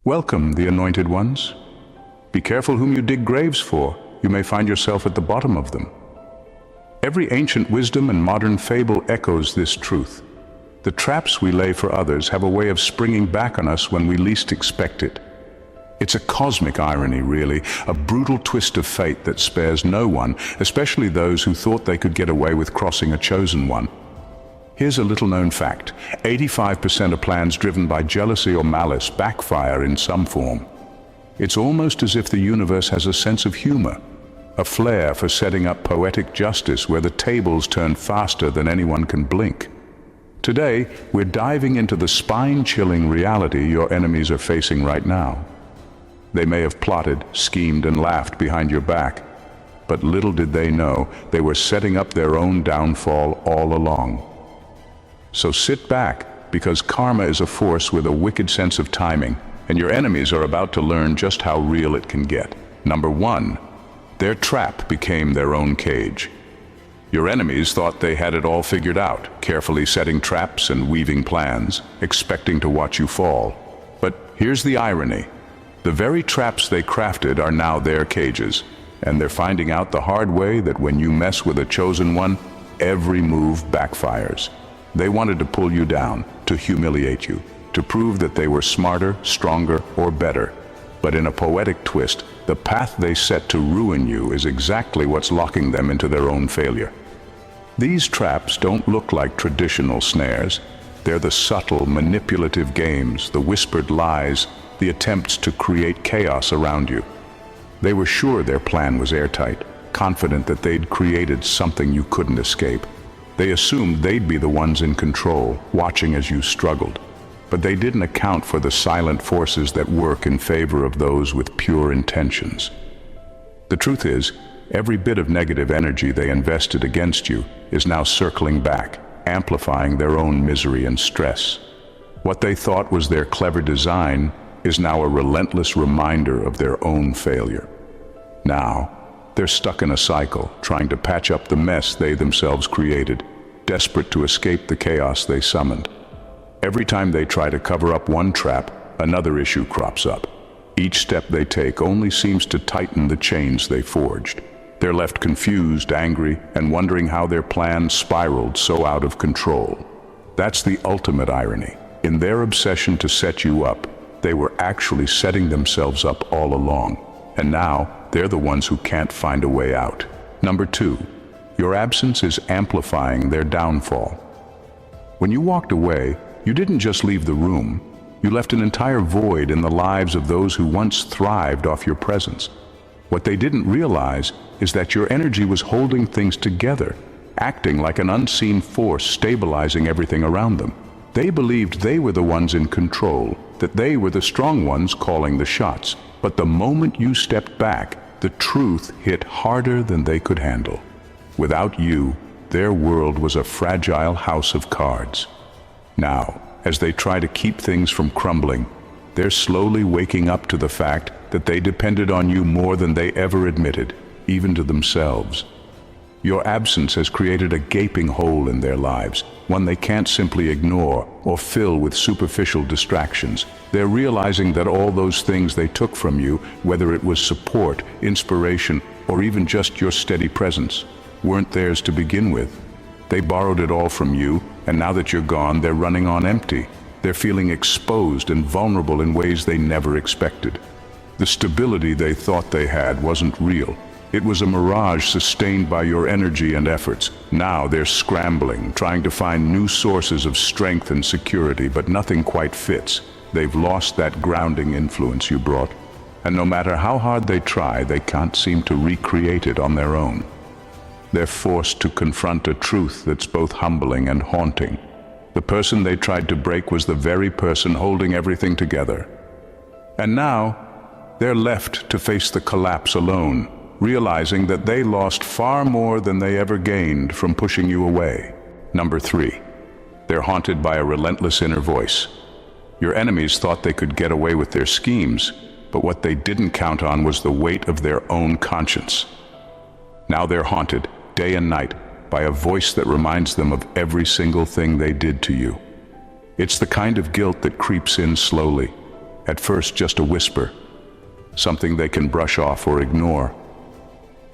Welcome, the anointed ones. Be careful whom you dig graves for. You may find yourself at the bottom of them. Every ancient wisdom and modern fable echoes this truth. The traps we lay for others have a way of springing back on us when we least expect it. It's a cosmic irony, really, a brutal twist of fate that spares no one, especially those who thought they could get away with crossing a chosen one. Here's a little-known fact. 85% of plans driven by jealousy or malice backfire in some form. It's almost as if the universe has a sense of humor, a flair for setting up poetic justice where the tables turn faster than anyone can blink. Today, we're diving into the spine-chilling reality your enemies are facing right now. They may have plotted, schemed, and laughed behind your back, but little did they know they were setting up their own downfall all along. So sit back, because karma is a force with a wicked sense of timing, and your enemies are about to learn just how real it can get. Number 1, their trap became their own cage. Your enemies thought they had it all figured out, carefully setting traps and weaving plans, expecting to watch you fall. But here's the irony. The very traps they crafted are now their cages, and they're finding out the hard way that when you mess with a chosen one, every move backfires. They wanted to pull you down, to humiliate you, to prove that they were smarter, stronger, or better. But in a poetic twist, the path they set to ruin you is exactly what's locking them into their own failure. These traps don't look like traditional snares. They're the subtle, manipulative games, the whispered lies, the attempts to create chaos around you. They were sure their plan was airtight, confident that they'd created something you couldn't escape. They assumed they'd be the ones in control, watching as you struggled. But they didn't account for the silent forces that work in favor of those with pure intentions. The truth is, every bit of negative energy they invested against you is now circling back, amplifying their own misery and stress. What they thought was their clever design is now a relentless reminder of their own failure. Now, they're stuck in a cycle, trying to patch up the mess they themselves created, desperate to escape the chaos they summoned. Every time they try to cover up one trap, another issue crops up. Each step they take only seems to tighten the chains they forged. They're left confused, angry, and wondering how their plan spiraled so out of control. That's the ultimate irony. In their obsession to set you up, they were actually setting themselves up all along. And now, they're the ones who can't find a way out. Number 2, your absence is amplifying their downfall. When you walked away, you didn't just leave the room. You left an entire void in the lives of those who once thrived off your presence. What they didn't realize is that your energy was holding things together, acting like an unseen force stabilizing everything around them. They believed they were the ones in control, that they were the strong ones calling the shots. But the moment you stepped back, the truth hit harder than they could handle. Without you, their world was a fragile house of cards. Now, as they try to keep things from crumbling, they're slowly waking up to the fact that they depended on you more than they ever admitted, even to themselves. Your absence has created a gaping hole in their lives, one they can't simply ignore or fill with superficial distractions. They're realizing that all those things they took from you, whether it was support, inspiration, or even just your steady presence, weren't theirs to begin with. They borrowed it all from you, and now that you're gone, they're running on empty. They're feeling exposed and vulnerable in ways they never expected. The stability they thought they had wasn't real. It was a mirage sustained by your energy and efforts. Now they're scrambling, trying to find new sources of strength and security, but nothing quite fits. They've lost that grounding influence you brought. And no matter how hard they try, they can't seem to recreate it on their own. They're forced to confront a truth that's both humbling and haunting. The person they tried to break was the very person holding everything together. And now, they're left to face the collapse alone, realizing that they lost far more than they ever gained from pushing you away. Number 3, they're haunted by a relentless inner voice. Your enemies thought they could get away with their schemes, but what they didn't count on was the weight of their own conscience. Now they're haunted, day and night, by a voice that reminds them of every single thing they did to you. It's the kind of guilt that creeps in slowly, At first just a whisper, something they can brush off or ignore.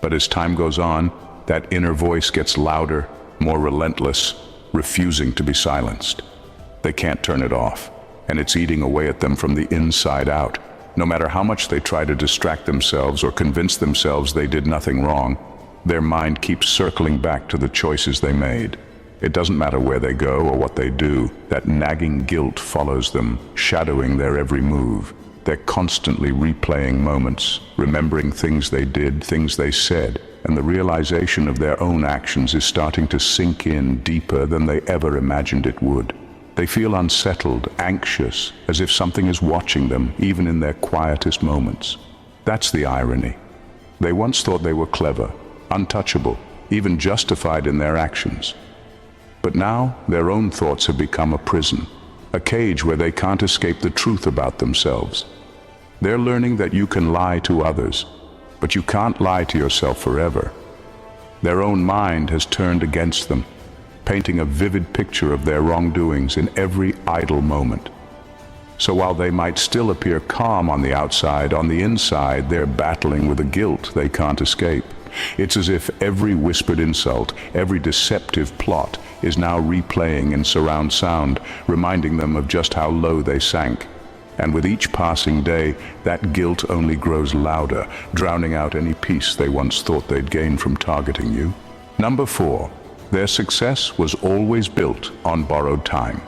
But as time goes on, that inner voice gets louder, more relentless, refusing to be silenced. They can't turn it off, and it's eating away at them from the inside out. No matter how much they try to distract themselves or convince themselves they did nothing wrong, their mind keeps circling back to the choices they made. It doesn't matter where they go or what they do, that nagging guilt follows them, shadowing their every move. They're constantly replaying moments, remembering things they did, things they said, and the realization of their own actions is starting to sink in deeper than they ever imagined it would. They feel unsettled, anxious, as if something is watching them, even in their quietest moments. That's the irony. They once thought they were clever, untouchable, even justified in their actions. But now, their own thoughts have become a prison, a cage where they can't escape the truth about themselves. They're learning that you can lie to others, but you can't lie to yourself forever. Their own mind has turned against them, painting a vivid picture of their wrongdoings in every idle moment. So while they might still appear calm on the outside, on the inside they're battling with a guilt they can't escape. It's as if every whispered insult, every deceptive plot is now replaying in surround sound, reminding them of just how low they sank. And with each passing day, that guilt only grows louder, drowning out any peace they once thought they'd gain from targeting you. Number 4. Their success was always built on borrowed time.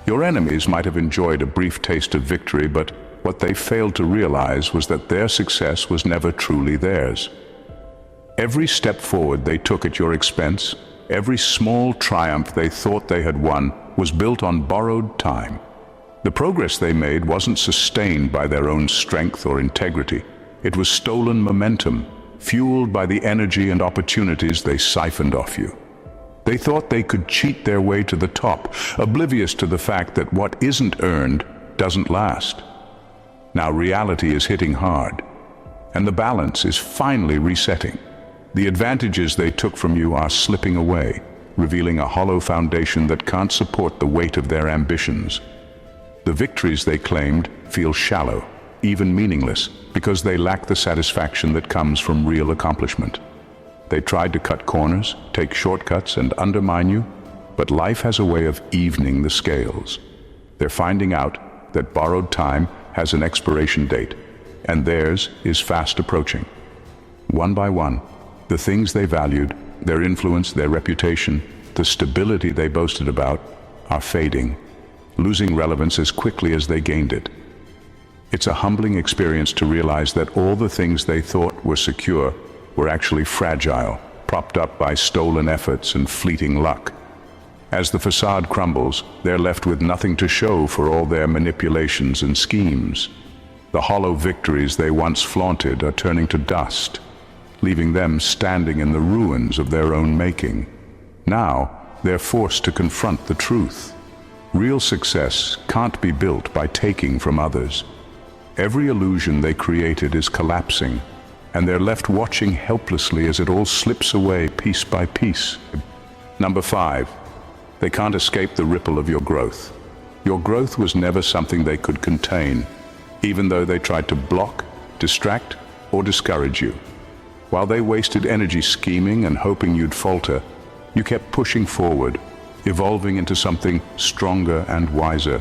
Your enemies might have enjoyed a brief taste of victory, but what they failed to realize was that their success was never truly theirs. Every step forward they took at your expense, every small triumph they thought they had won, was built on borrowed time. The progress they made wasn't sustained by their own strength or integrity. It was stolen momentum, fueled by the energy and opportunities they siphoned off you. They thought they could cheat their way to the top, oblivious to the fact that what isn't earned doesn't last. Now reality is hitting hard, and the balance is finally resetting. The advantages they took from you are slipping away, revealing a hollow foundation that can't support the weight of their ambitions. The victories they claimed feel shallow, even meaningless, because they lack the satisfaction that comes from real accomplishment. They tried to cut corners, take shortcuts, and undermine you, but life has a way of evening the scales. They're finding out that borrowed time has an expiration date, and theirs is fast approaching. One by one, the things they valued, their influence, their reputation, the stability they boasted about, are fading, losing relevance as quickly as they gained it. It's a humbling experience to realize that all the things they thought were secure were actually fragile, propped up by stolen efforts and fleeting luck. As the facade crumbles, they're left with nothing to show for all their manipulations and schemes. The hollow victories they once flaunted are turning to dust, leaving them standing in the ruins of their own making. Now, they're forced to confront the truth. Real success can't be built by taking from others. Every illusion they created is collapsing, and they're left watching helplessly as it all slips away piece by piece. Number 5, they can't escape the ripple of your growth. Your growth was never something they could contain, even though they tried to block, distract, or discourage you. While they wasted energy scheming and hoping you'd falter, you kept pushing forward, evolving into something stronger and wiser.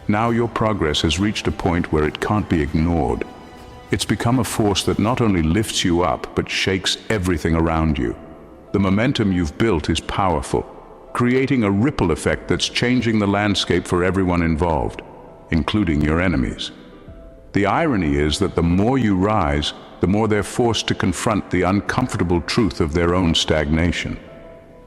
Now your progress has reached a point where it can't be ignored. It's become a force that not only lifts you up, but shakes everything around you. The momentum you've built is powerful, creating a ripple effect that's changing the landscape for everyone involved, including your enemies. The irony is that the more you rise, the more they're forced to confront the uncomfortable truth of their own stagnation.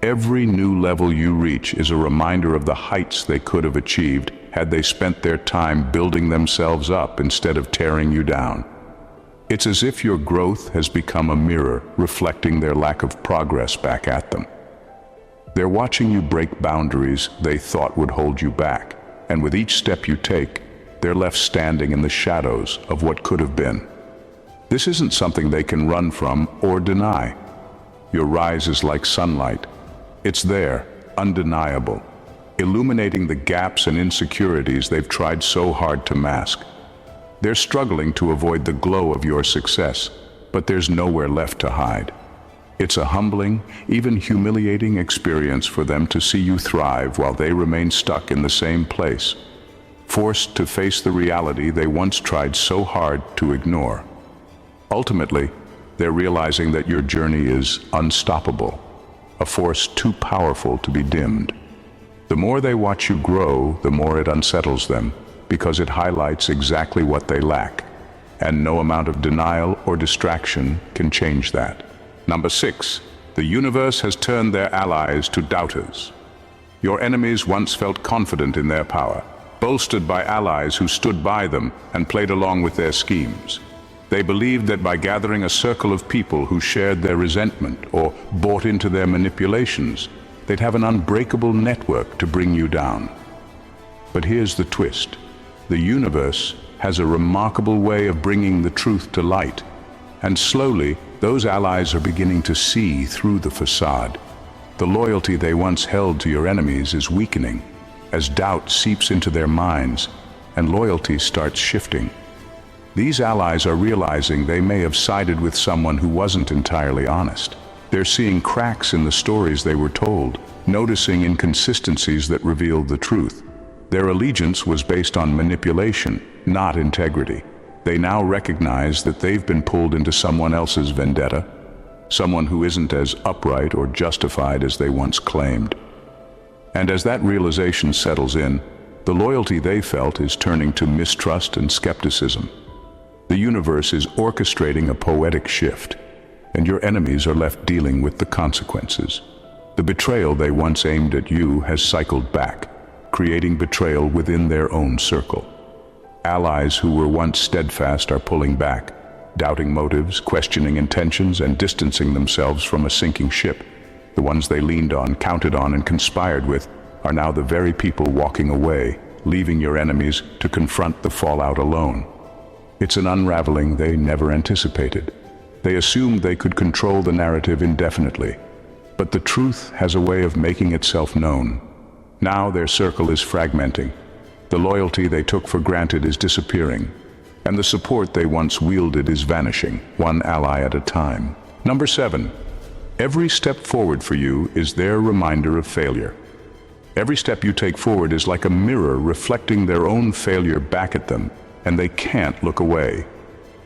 Every new level you reach is a reminder of the heights they could have achieved had they spent their time building themselves up instead of tearing you down. It's as if your growth has become a mirror, reflecting their lack of progress back at them. They're watching you break boundaries they thought would hold you back, and with each step you take, they're left standing in the shadows of what could have been. This isn't something they can run from or deny. Your rise is like sunlight. It's there, undeniable. illuminating the gaps and insecurities they've tried so hard to mask. They're struggling to avoid the glow of your success, but there's nowhere left to hide. It's a humbling, even humiliating experience for them to see you thrive while they remain stuck in the same place, forced to face the reality they once tried so hard to ignore. Ultimately, they're realizing that your journey is unstoppable, a force too powerful to be dimmed. The more they watch you grow, the more it unsettles them, because it highlights exactly what they lack, and no amount of denial or distraction can change that. Number 6, the universe has turned their allies to doubters. Your enemies once felt confident in their power, bolstered by allies who stood by them and played along with their schemes. They believed that by gathering a circle of people who shared their resentment or bought into their manipulations, they'd have an unbreakable network to bring you down. But here's the twist. The universe has a remarkable way of bringing the truth to light, and slowly, those allies are beginning to see through the facade. The loyalty they once held to your enemies is weakening, as doubt seeps into their minds and loyalty starts shifting. These allies are realizing they may have sided with someone who wasn't entirely honest. They're seeing cracks in the stories they were told, noticing inconsistencies that revealed the truth. Their allegiance was based on manipulation, not integrity. They now recognize that they've been pulled into someone else's vendetta, someone who isn't as upright or justified as they once claimed. And as that realization settles in, the loyalty they felt is turning to mistrust and skepticism. The universe is orchestrating a poetic shift, and your enemies are left dealing with the consequences. The betrayal they once aimed at you has cycled back, creating betrayal within their own circle. Allies who were once steadfast are pulling back, doubting motives, questioning intentions, and distancing themselves from a sinking ship. The ones they leaned on, counted on, and conspired with are now the very people walking away, leaving your enemies to confront the fallout alone. It's an unraveling they never anticipated. They assumed they could control the narrative indefinitely, but the truth has a way of making itself known. Now their circle is fragmenting. The loyalty they took for granted is disappearing, and the support they once wielded is vanishing, one ally at a time. Number 7, every step forward for you is their reminder of failure. Every step you take forward is like a mirror reflecting their own failure back at them, and they can't look away.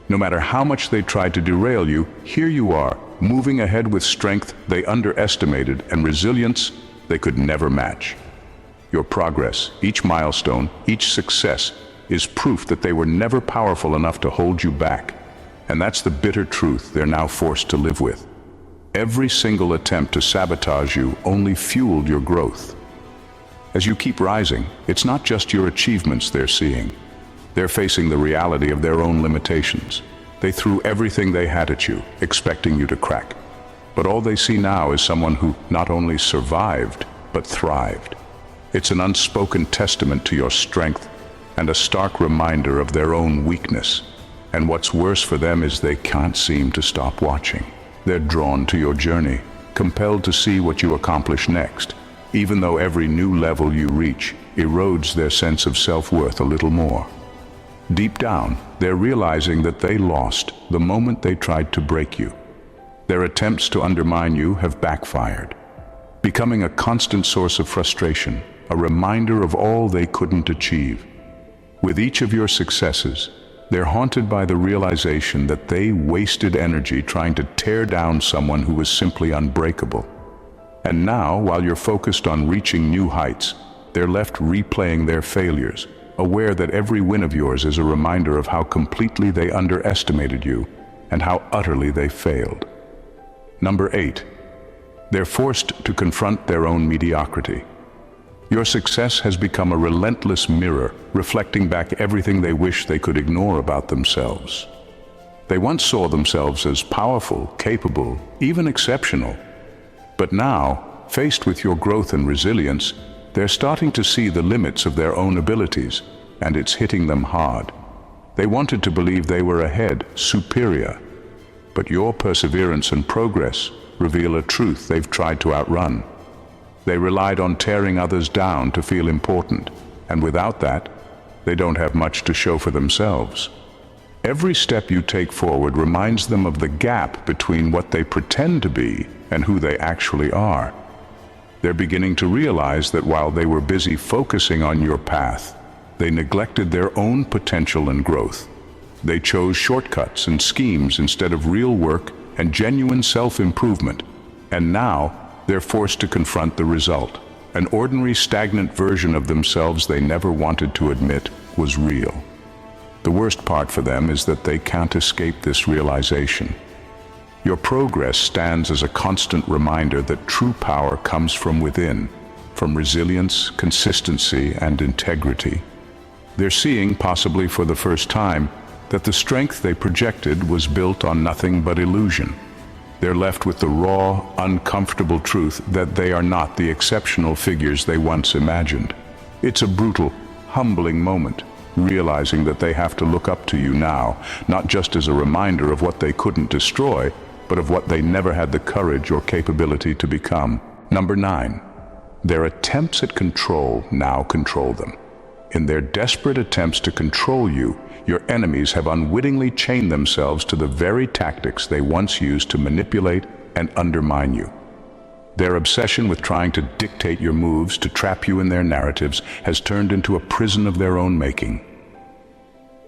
No matter how much they tried to derail you, here you are, moving ahead with strength they underestimated and resilience they could never match. Your progress, each milestone, each success, is proof that they were never powerful enough to hold you back. And that's the bitter truth they're now forced to live with. Every single attempt to sabotage you only fueled your growth. As you keep rising, it's not just your achievements they're seeing. They're facing the reality of their own limitations. They threw everything they had at you, expecting you to crack. But all they see now is someone who not only survived, but thrived. It's an unspoken testament to your strength and a stark reminder of their own weakness. And what's worse for them is they can't seem to stop watching. They're drawn to your journey, compelled to see what you accomplish next, even though every new level you reach erodes their sense of self-worth a little more. Deep down, they're realizing that they lost the moment they tried to break you. Their attempts to undermine you have backfired, becoming a constant source of frustration, a reminder of all they couldn't achieve. With each of your successes, they're haunted by the realization that they wasted energy trying to tear down someone who was simply unbreakable. And now, while you're focused on reaching new heights, they're left replaying their failures, aware that every win of yours is a reminder of how completely they underestimated you and how utterly they failed. Number 8, they're forced to confront their own mediocrity. Your success has become a relentless mirror, reflecting back everything they wish they could ignore about themselves. They once saw themselves as powerful, capable, even exceptional. But now, faced with your growth and resilience, they're starting to see the limits of their own abilities, and it's hitting them hard. They wanted to believe they were ahead, superior. But your perseverance and progress reveal a truth they've tried to outrun. They relied on tearing others down to feel important, and without that, they don't have much to show for themselves. Every step you take forward reminds them of the gap between what they pretend to be and who they actually are. They're beginning to realize that while they were busy focusing on your path, they neglected their own potential and growth. They chose shortcuts and schemes instead of real work and genuine self-improvement, and now they're forced to confront the result. An ordinary, stagnant version of themselves they never wanted to admit was real. The worst part for them is that they can't escape this realization. Your progress stands as a constant reminder that true power comes from within, from resilience, consistency, and integrity. They're seeing, possibly for the first time, that the strength they projected was built on nothing but illusion. They're left with the raw, uncomfortable truth that they are not the exceptional figures they once imagined. It's a brutal, humbling moment, realizing that they have to look up to you now, not just as a reminder of what they couldn't destroy, but of what they never had the courage or capability to become. Number 9. Their attempts at control now control them. In their desperate attempts to control you, your enemies have unwittingly chained themselves to the very tactics they once used to manipulate and undermine you. Their obsession with trying to dictate your moves, to trap you in their narratives, has turned into a prison of their own making.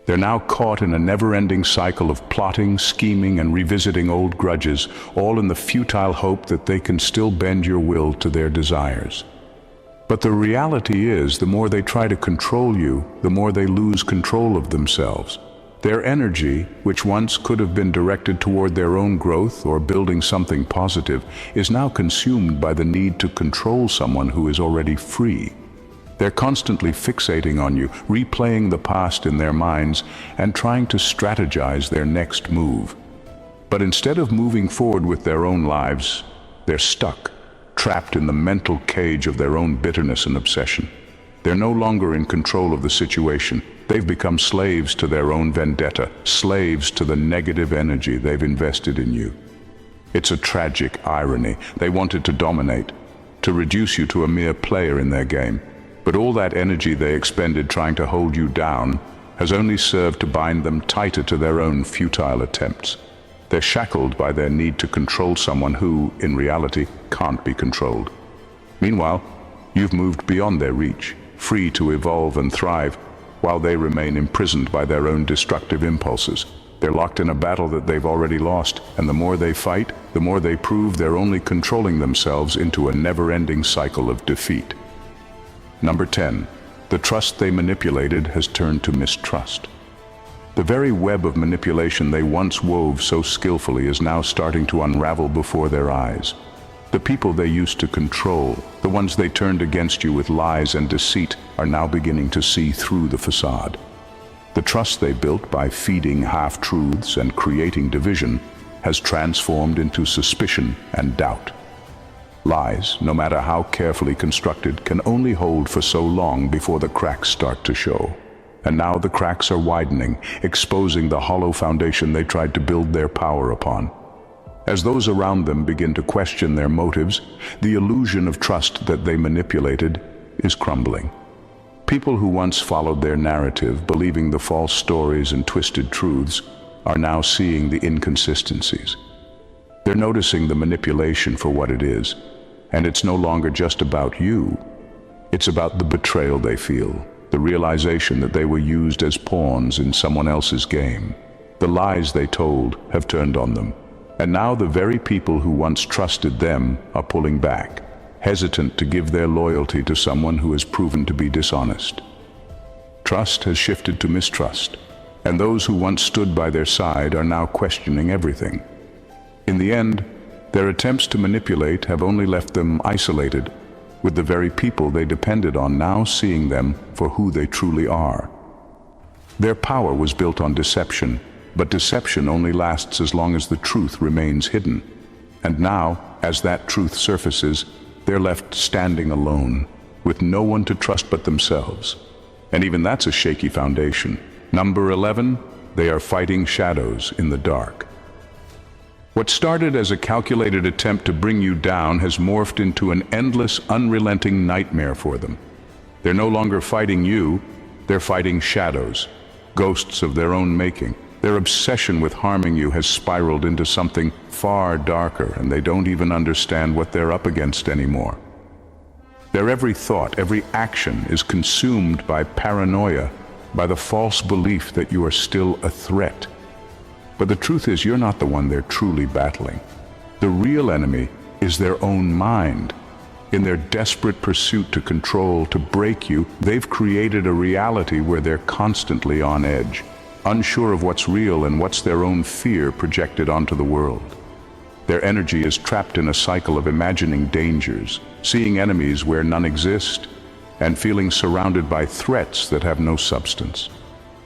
They're now caught in a never-ending cycle of plotting, scheming, and revisiting old grudges, all in the futile hope that they can still bend your will to their desires. But the reality is, the more they try to control you, the more they lose control of themselves. Their energy, which once could have been directed toward their own growth or building something positive, is now consumed by the need to control someone who is already free. They're constantly fixating on you, replaying the past in their minds, and trying to strategize their next move. But instead of moving forward with their own lives, they're stuck, trapped in the mental cage of their own bitterness and obsession. They're no longer in control of the situation. They've become slaves to their own vendetta, slaves to the negative energy they've invested in you. It's a tragic irony. They wanted to dominate, to reduce you to a mere player in their game. But all that energy they expended trying to hold you down has only served to bind them tighter to their own futile attempts. They're shackled by their need to control someone who, in reality, can't be controlled. Meanwhile, you've moved beyond their reach, free to evolve and thrive, while they remain imprisoned by their own destructive impulses. They're locked in a battle that they've already lost, and the more they fight, the more they prove they're only controlling themselves into a never-ending cycle of defeat. Number 10. The trust they manipulated has turned to mistrust. The very web of manipulation they once wove so skillfully is now starting to unravel before their eyes. The people they used to control, the ones they turned against you with lies and deceit, are now beginning to see through the facade. The trust they built by feeding half-truths and creating division has transformed into suspicion and doubt. Lies, no matter how carefully constructed, can only hold for so long before the cracks start to show. And now the cracks are widening, exposing the hollow foundation they tried to build their power upon. As those around them begin to question their motives, the illusion of trust that they manipulated is crumbling. People who once followed their narrative, believing the false stories and twisted truths, are now seeing the inconsistencies. They're noticing the manipulation for what it is. And it's no longer just about you. It's about the betrayal they feel, the realization that they were used as pawns in someone else's game. The lies they told have turned on them. And now the very people who once trusted them are pulling back, hesitant to give their loyalty to someone who has proven to be dishonest. Trust has shifted to mistrust, and those who once stood by their side are now questioning everything. In the end, their attempts to manipulate have only left them isolated, with the very people they depended on now seeing them for who they truly are. Their power was built on deception, but deception only lasts as long as the truth remains hidden. And now, as that truth surfaces, they're left standing alone, with no one to trust but themselves. And even that's a shaky foundation. Number 11, they are fighting shadows in the dark. What started as a calculated attempt to bring you down has morphed into an endless, unrelenting nightmare for them. They're no longer fighting you, they're fighting shadows, ghosts of their own making. Their obsession with harming you has spiraled into something far darker, and they don't even understand what they're up against anymore. Their every thought, every action is consumed by paranoia, by the false belief that you are still a threat. But the truth is, you're not the one they're truly battling. The real enemy is their own mind. In their desperate pursuit to control, to break you, they've created a reality where they're constantly on edge, unsure of what's real and what's their own fear projected onto the world. Their energy is trapped in a cycle of imagining dangers, seeing enemies where none exist, and feeling surrounded by threats that have no substance.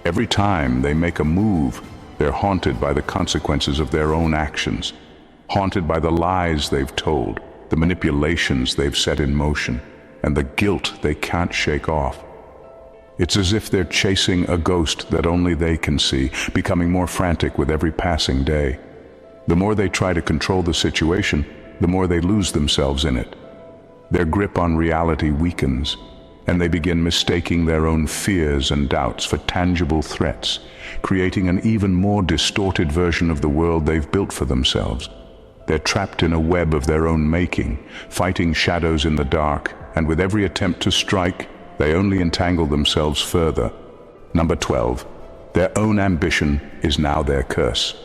Every time they make a move, they're haunted by the consequences of their own actions, haunted by the lies they've told, the manipulations they've set in motion, and the guilt they can't shake off. It's as if they're chasing a ghost that only they can see, becoming more frantic with every passing day. The more they try to control the situation, the more they lose themselves in it. Their grip on reality weakens, and they begin mistaking their own fears and doubts for tangible threats, creating an even more distorted version of the world they've built for themselves. They're trapped in a web of their own making, fighting shadows in the dark, and with every attempt to strike, they only entangle themselves further. Number 12. Their own ambition is now their curse.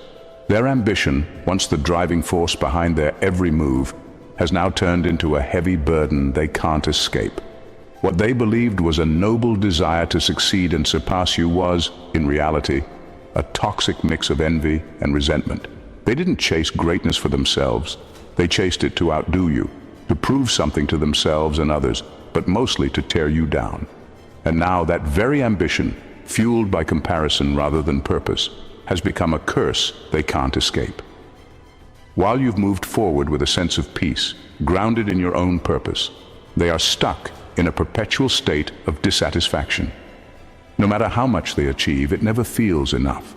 Their ambition, once the driving force behind their every move, has now turned into a heavy burden they can't escape. What they believed was a noble desire to succeed and surpass you was, in reality, a toxic mix of envy and resentment. They didn't chase greatness for themselves. They chased it to outdo you, to prove something to themselves and others, but mostly to tear you down. And now that very ambition, fueled by comparison rather than purpose, has become a curse they can't escape. While you've moved forward with a sense of peace, grounded in your own purpose, they are stuck in a perpetual state of dissatisfaction. No matter how much they achieve, it never feels enough.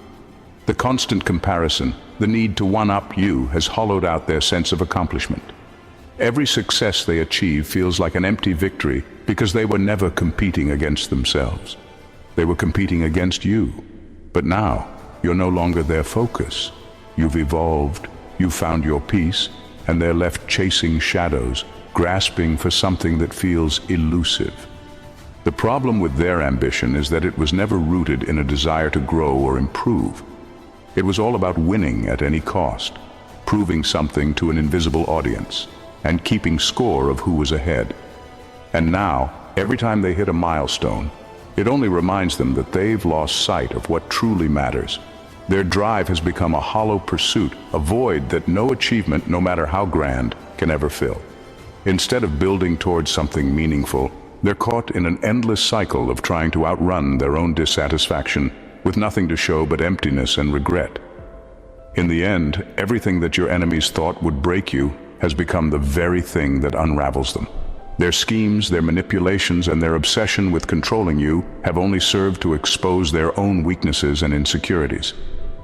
The constant comparison, the need to one-up you, has hollowed out their sense of accomplishment. Every success they achieve feels like an empty victory because they were never competing against themselves. They were competing against you. But now, you're no longer their focus. You've evolved, you've found your peace, and they're left chasing shadows, grasping for something that feels elusive. The problem with their ambition is that it was never rooted in a desire to grow or improve. It was all about winning at any cost, proving something to an invisible audience, and keeping score of who was ahead. And now, every time they hit a milestone, it only reminds them that they've lost sight of what truly matters. Their drive has become a hollow pursuit, a void that no achievement, no matter how grand, can ever fill. Instead of building towards something meaningful, they're caught in an endless cycle of trying to outrun their own dissatisfaction, with nothing to show but emptiness and regret. In the end, everything that your enemies thought would break you has become the very thing that unravels them. Their schemes, their manipulations, and their obsession with controlling you have only served to expose their own weaknesses and insecurities.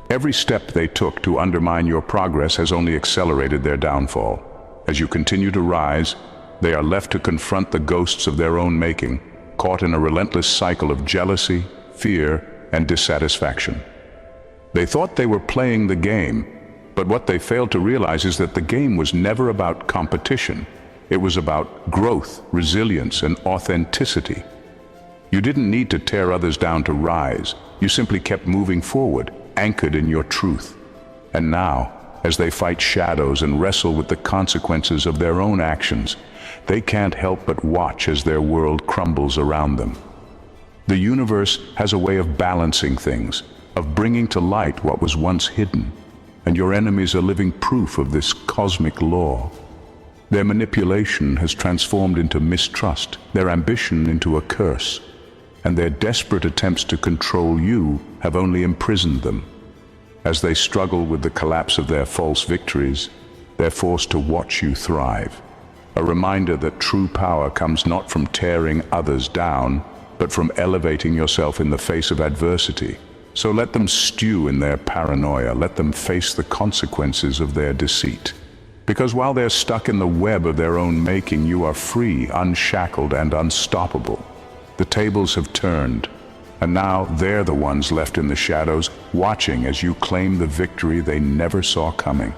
Every step they took to undermine your progress has only accelerated their downfall. As you continue to rise, they are left to confront the ghosts of their own making, caught in a relentless cycle of jealousy, fear, and dissatisfaction. They thought they were playing the game, but what they failed to realize is that the game was never about competition. It was about growth, resilience, and authenticity. You didn't need to tear others down to rise. You simply kept moving forward, anchored in your truth. And now, as they fight shadows and wrestle with the consequences of their own actions, they can't help but watch as their world crumbles around them. The universe has a way of balancing things, of bringing to light what was once hidden, and your enemies are living proof of this cosmic law. Their manipulation has transformed into mistrust, their ambition into a curse, and their desperate attempts to control you have only imprisoned them. As they struggle with the collapse of their false victories, they're forced to watch you thrive. A reminder that true power comes not from tearing others down, but from elevating yourself in the face of adversity. So let them stew in their paranoia. Let them face the consequences of their deceit. Because while they're stuck in the web of their own making, you are free, unshackled, and unstoppable. The tables have turned, and now they're the ones left in the shadows, watching as you claim the victory they never saw coming.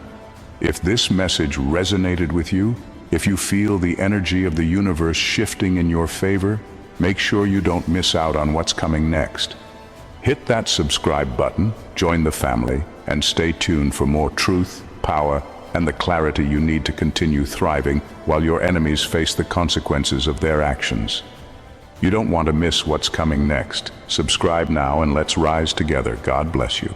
If this message resonated with you, if you feel the energy of the universe shifting in your favor, make sure you don't miss out on what's coming next. Hit that subscribe button, join the family, and stay tuned for more truth, power, and the clarity you need to continue thriving while your enemies face the consequences of their actions. You don't want to miss what's coming next. Subscribe now and let's rise together. God bless you.